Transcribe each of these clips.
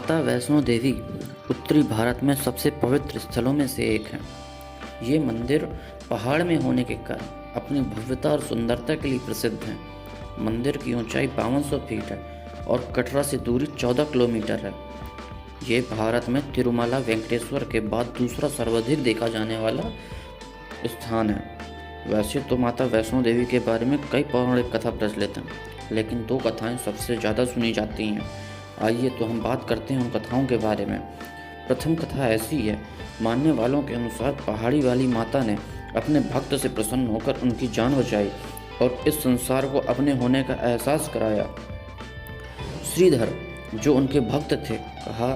माता वैष्णो देवी उत्तरी भारत में सबसे पवित्र स्थलों में से एक है। ये मंदिर पहाड़ में होने के कारण अपनी भव्यता और सुंदरता के लिए प्रसिद्ध है। मंदिर की ऊंचाई 5200 फीट है और कटरा से दूरी 14 किलोमीटर है। ये भारत में तिरुमला वेंकटेश्वर के बाद दूसरा सर्वाधिक देखा जाने वाला स्थान है। वैसे तो माता वैष्णो देवी के बारे में कई पौराणिक कथा प्रचलित हैं, लेकिन दो कथाएं सबसे ज़्यादा सुनी जाती हैं। आइए तो हम बात करते हैं उन कथाओं के बारे में। प्रथम कथा ऐसी है, मानने वालों के अनुसार पहाड़ी वाली माता ने अपने भक्त से प्रसन्न होकर उनकी जान बचाई और इस संसार को अपने होने का एहसास कराया। श्रीधर जो उनके भक्त थे, कहा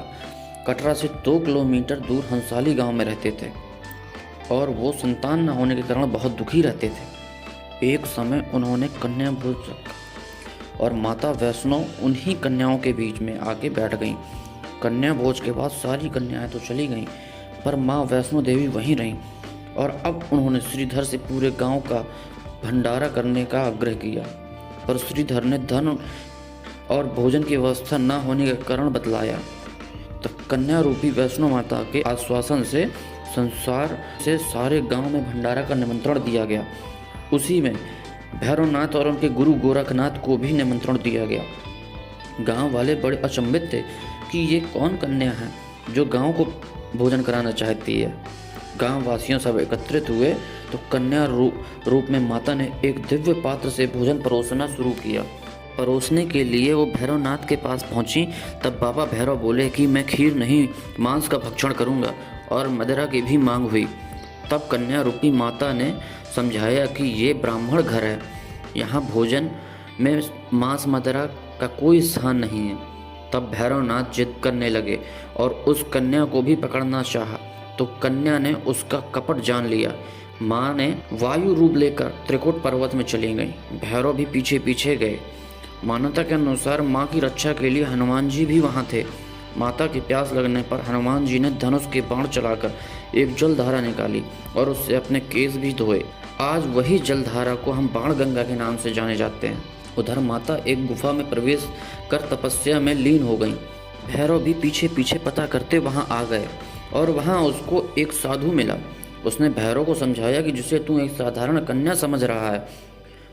कटरा से 2 किलोमीटर दूर हंसाली गांव में रहते थे और वो संतान न होने के कारण बहुत दुखी रहते थे। एक समय उन्होंने कन्या भोज रखा और माता वैष्णो उन्हीं कन्याओं के बीच में आके बैठ गईं। कन्या भोज के बाद सारी कन्याएं तो चली गईं, पर माँ वैष्णो देवी वहीं रहीं और अब उन्होंने श्रीधर से पूरे गांव का भंडारा करने का आग्रह किया, पर श्रीधर ने धन और भोजन की व्यवस्था न होने का कारण बतलाया। तब कन्या रूपी वैष्णो माता के आश्वासन से संसार से सारे गांव में भंडारा का निमंत्रण दिया गया। उसी में भैरवनाथ और उनके गुरु गोरखनाथ को भी निमंत्रण दिया गया। गांव वाले बड़े अचंभित थे कि ये कौन कन्या है जो गांव को भोजन कराना चाहती है। गांव वासियों सब एकत्रित हुए तो कन्या रूप में माता ने एक दिव्य पात्र से भोजन परोसना शुरू किया। परोसने के लिए वो भैरवनाथ के पास पहुंची। तब बाबा भैरव बोले कि मैं खीर नहीं, मांस का भक्षण करूंगा, और मदिरा की भी मांग हुई। तब कन्या रूपी माता ने समझाया कि ये ब्राह्मण घर है, यहाँ भोजन में मांस मदिरा का कोई स्थान नहीं है। तब भैरवनाथ जिद करने लगे और उस कन्या को भी पकड़ना चाहा, तो कन्या ने उसका कपट जान लिया। माँ ने वायु रूप लेकर त्रिकुट पर्वत में चली गई। भैरव भी पीछे पीछे गए। मान्यता के अनुसार माँ की रक्षा के लिए हनुमान जी भी वहाँ थे। माता की प्यास लगने पर हनुमान जी ने धनुष के बाण चलाकर एक जलधारा निकाली और उससे अपने केस भी धोए। आज वही जलधारा को हम बाण गंगा के नाम से जाने जाते हैं। उधर माता एक गुफा में प्रवेश कर तपस्या में लीन हो गई। भैरव भी पीछे पीछे पता करते वहां आ गए और वहां उसको एक साधु मिला। उसने भैरव को समझाया कि जिसे तू एक साधारण कन्या समझ रहा है,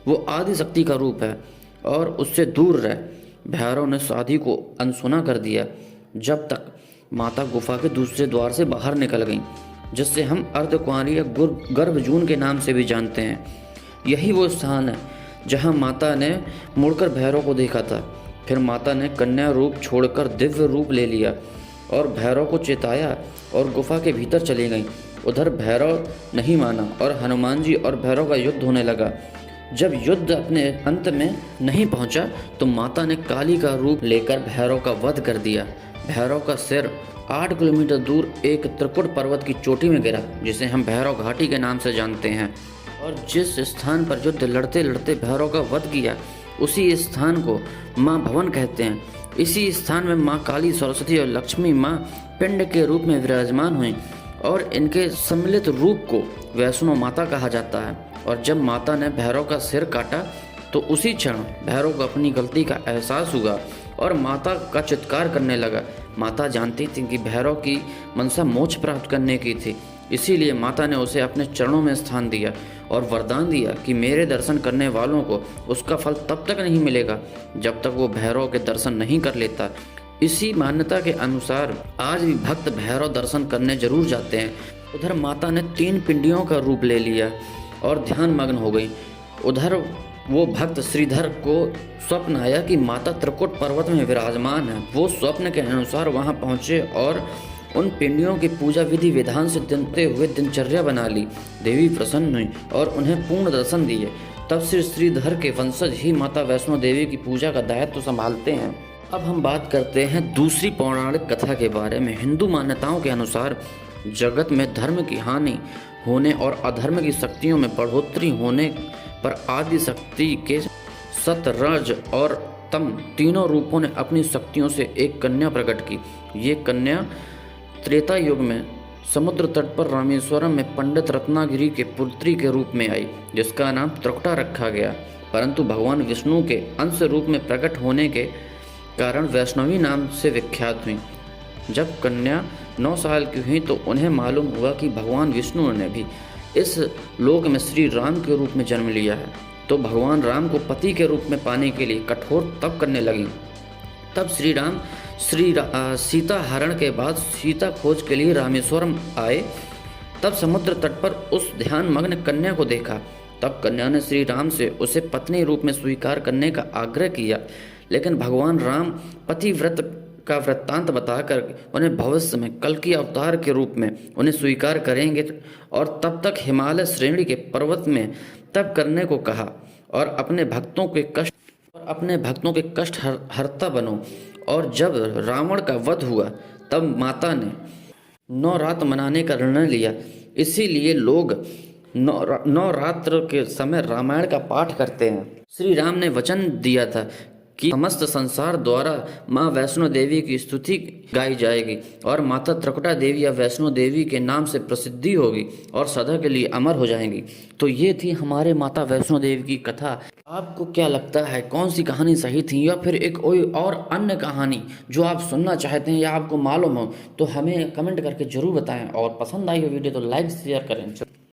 वो आदि शक्ति का रूप है और उससे दूर रह। भैरव ने साधु को अनसुना कर दिया जब तक माता गुफा के दूसरे द्वार से बाहर निकल गईं, जिससे हम अर्धकुंवारी या गर्भजून के नाम से भी जानते हैं। यही वो स्थान है जहां माता ने मुड़कर भैरव को देखा था। फिर माता ने कन्या रूप छोड़कर दिव्य रूप ले लिया और भैरव को चेताया और गुफा के भीतर चली गई। उधर भैरव नहीं माना और हनुमान जी और भैरव का युद्ध होने लगा। जब युद्ध अपने अंत में नहीं पहुंचा तो माता ने काली का रूप लेकर भैरव का वध कर दिया। भैरव का सिर 8 किलोमीटर दूर एक त्रिकुट पर्वत की चोटी में गिरा, जिसे हम भैरव घाटी के नाम से जानते हैं। और जिस स्थान पर युद्ध लड़ते लड़ते भैरव का वध किया, उसी स्थान को माँ भवन कहते हैं। इसी स्थान में माँ काली, सरस्वती और लक्ष्मी माँ पिंड के रूप में विराजमान हुई और इनके सम्मिलित रूप को वैष्णो माता कहा जाता है। और जब माता ने भैरव का सिर काटा तो उसी क्षण भैरव को अपनी गलती का एहसास हुआ और माता का चित्कार करने लगा। माता जानती थी कि भैरव की मनसा मोक्ष प्राप्त करने की थी, इसीलिए माता ने उसे अपने चरणों में स्थान दिया और वरदान दिया कि मेरे दर्शन करने वालों को उसका फल तब तक नहीं मिलेगा जब तक वो भैरव के दर्शन नहीं कर लेता। इसी मान्यता के अनुसार आज भी भक्त भैरव दर्शन करने जरूर जाते हैं। उधर माता ने 3 पिंडियों का रूप ले लिया और ध्यान मग्न हो गई। उधर वो भक्त श्रीधर को स्वप्न आया कि माता त्रिकुट पर्वत में विराजमान है। वो स्वप्न के अनुसार वहां पहुंचे और उन पिंडियों की पूजा विधि विधान से दिनते हुए दिनचर्या बना ली। देवी प्रसन्न हुई और उन्हें पूर्ण दर्शन दिए। तब से श्रीधर के वंशज ही माता वैष्णो देवी की पूजा का दायित्व संभालते हैं। अब हम बात करते हैं दूसरी पौराणिक कथा के बारे में। हिंदू मान्यताओं के अनुसार जगत में धर्म की हानि होने और अधर्म की शक्तियों में बढ़ोतरी होने पर आदि शक्ति के सत, रज और तम तीनों रूपों ने अपनी शक्तियों से एक कन्या प्रकट की। ये कन्या त्रेता युग में समुद्र तट पर रामेश्वरम में पंडित रत्नागिरी के पुत्री के रूप में आई, जिसका नाम त्रिकुटा रखा गया। परंतु भगवान विष्णु के अंश रूप में प्रकट होने के कारण वैष्णवी नाम से विख्यात हुई। जब कन्या 9 साल की हुई तो उन्हें मालूम हुआ कि भगवान विष्णु ने भी इस लोक में श्री राम के रूप में जन्म लिया है। तो भगवान राम को पति के रूप में पाने के लिए कठोर तप करने लगी। तब श्री राम सीता हरण के बाद सीता खोज के लिए रामेश्वरम आए। तब समुद्र तट पर उस ध्यान मग्न कन्या को देखा। तब कन्या ने श्री राम से उसे पत्नी रूप में स्वीकार करने का आग्रह किया, लेकिन भगवान राम पतिव्रत का वृत्तांत बताकर उन्हें भविष्य में कल की अवतार के रूप में उन्हें स्वीकार करेंगे और तब तक हिमालय श्रेणी के पर्वत में तप करने को कहा और अपने भक्तों के कष्ट हरता बनो। और जब रावण का वध हुआ तब माता ने 9 रात मनाने का निर्णय लिया। इसीलिए लोग 9 रात्र के समय रामायण का पाठ करते हैं। श्री राम ने वचन दिया था कि समस्त संसार द्वारा माँ वैष्णो देवी की स्तुति गाई जाएगी और माता त्रिकुटा देवी या वैष्णो देवी के नाम से प्रसिद्धि होगी और सदा के लिए अमर हो जाएंगी। तो ये थी हमारे माता वैष्णो देवी की कथा। आपको क्या लगता है, कौन सी कहानी सही थी या फिर एक कोई और अन्य कहानी जो आप सुनना चाहते हैं या आपको मालूम हो तो हमें कमेंट करके जरूर बताएं। और पसंद आई हो वीडियो तो लाइक शेयर करें।